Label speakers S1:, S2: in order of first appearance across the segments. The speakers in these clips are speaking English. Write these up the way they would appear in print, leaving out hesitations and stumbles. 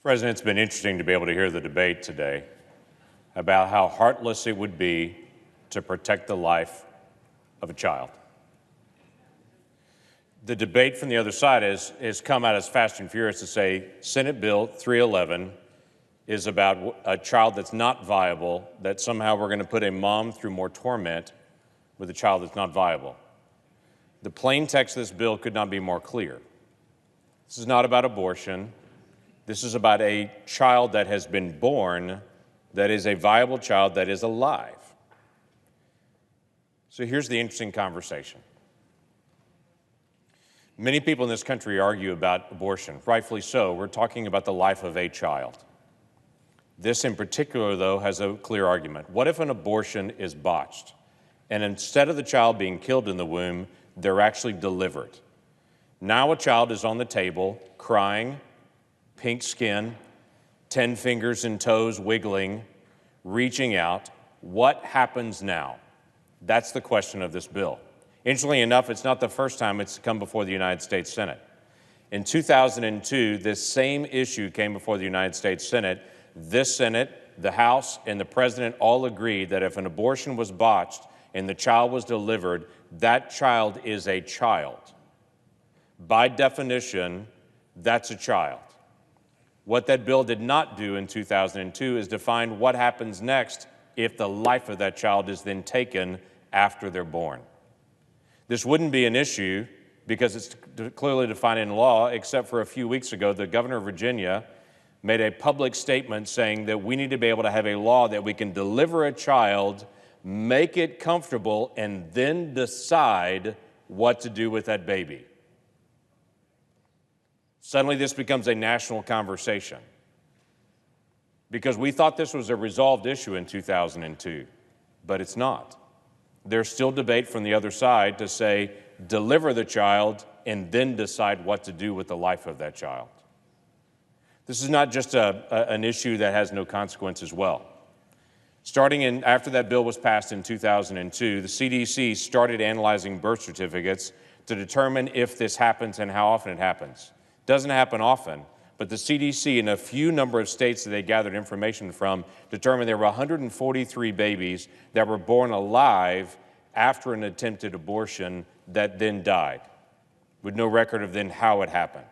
S1: President, it's been interesting to be able to hear the debate today about how heartless it would be to protect the life of a child. The debate from the other side has come out as fast and furious to say Senate Bill 311 is about a child that's not viable, that somehow we're going to put a mom through more torment with a child that's not viable. The plain text of this bill could not be more clear. This is not about abortion. This is about a child that has been born, that is a viable child, that is alive. So here's the interesting conversation. Many people in this country argue about abortion, rightfully so. We're talking about the life of a child. This in particular, though, has a clear argument. What if an abortion is botched, and instead of the child being killed in the womb, they're actually delivered? Now a child is on the table, crying, pink skin, 10 fingers and toes wiggling, reaching out. What happens now? That's the question of this bill. Interestingly enough, it's not the first time it's come before the United States Senate. In 2002, this same issue came before the United States Senate. This Senate, the House, and the President all agreed that if an abortion was botched and the child was delivered, that child is a child. By definition, that's a child. What that bill did not do in 2002 is define what happens next if the life of that child is then taken after they're born. This wouldn't be an issue because it's clearly defined in law, except for a few weeks ago, the governor of Virginia made a public statement saying that we need to be able to have a law that we can deliver a child, make it comfortable, and then decide what to do with that baby. Suddenly this becomes a national conversation because we thought this was a resolved issue in 2002, but it's not. There's still debate from the other side to say, deliver the child and then decide what to do with the life of that child. This is not just an issue that has no consequence as well. After that bill was passed in 2002, the CDC started analyzing birth certificates to determine if this happens and how often it happens. It doesn't happen often, but the CDC in a few number of states that they gathered information from determined there were 143 babies that were born alive after an attempted abortion that then died, with no record of then how it happened.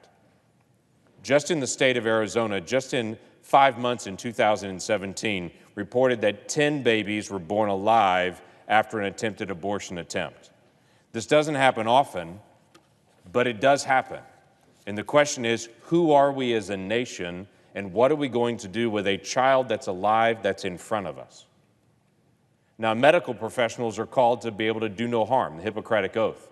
S1: Just in the state of Arizona, just in 5 months in 2017, reported that 10 babies were born alive after an attempted abortion attempt. This doesn't happen often, but it does happen. And the question is, who are we as a nation, and what are we going to do with a child that's alive that's in front of us? Now, medical professionals are called to be able to do no harm, the Hippocratic Oath.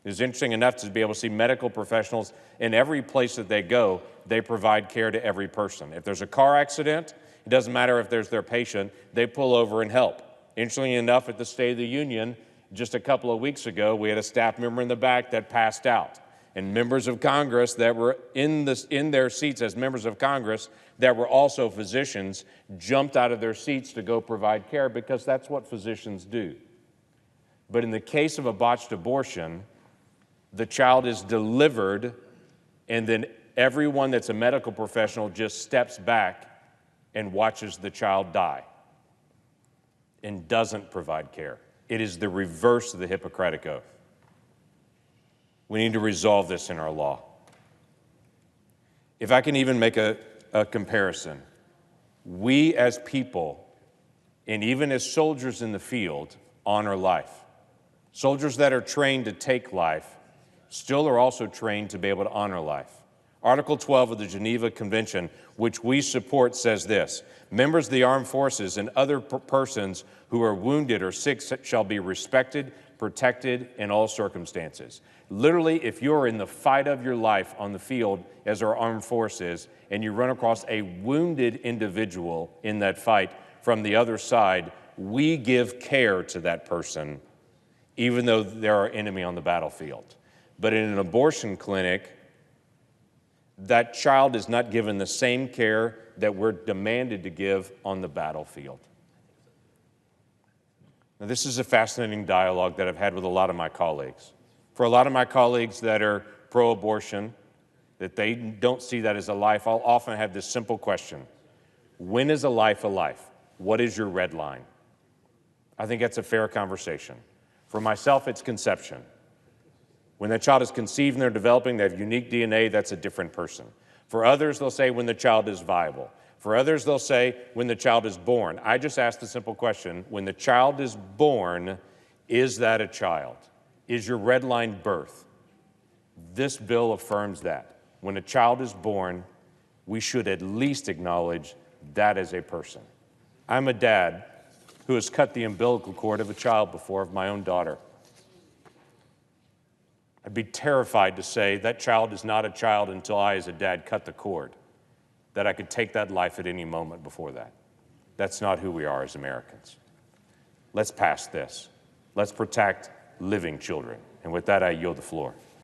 S1: It's interesting enough to be able to see medical professionals in every place that they go, they provide care to every person. If there's a car accident, it doesn't matter if there's their patient, they pull over and help. Interestingly enough, at the State of the Union, just a couple of weeks ago, we had a staff member in the back that passed out. And members of Congress that were in their seats as members of Congress that were also physicians jumped out of their seats to go provide care because that's what physicians do. But in the case of a botched abortion, the child is delivered, and then everyone that's a medical professional just steps back and watches the child die and doesn't provide care. It is the reverse of the Hippocratic Oath. We need to resolve this in our law. If I can even make a comparison, we as people, and even as soldiers in the field, honor life. Soldiers that are trained to take life still are also trained to be able to honor life. Article 12 of the Geneva Convention, which we support, says this: members of the armed forces and other persons who are wounded or sick shall be respected, protected in all circumstances. Literally, if you're in the fight of your life on the field as our armed forces and you run across a wounded individual in that fight from the other side, we give care to that person, even though they're our enemy on the battlefield. But in an abortion clinic, that child is not given the same care that we're demanded to give on the battlefield. Now, this is a fascinating dialogue that I've had with a lot of my colleagues. For a lot of my colleagues that are pro-abortion, that they don't see that as a life, I'll often have this simple question. When is a life a life? What is your red line? I think that's a fair conversation. For myself, it's conception. When that child is conceived and they're developing, they have unique DNA, that's a different person. For others, they'll say when the child is viable. For others, they'll say when the child is born. I just asked the simple question, when the child is born, is that a child? Is your red line birth? This bill affirms that. When a child is born, we should at least acknowledge that as a person. I'm a dad who has cut the umbilical cord of a child before, of my own daughter. I'd be terrified to say that child is not a child until I, as a dad, cut the cord, that I could take that life at any moment before that. That's not who we are as Americans. Let's pass this. Let's protect living children. And with that, I yield the floor.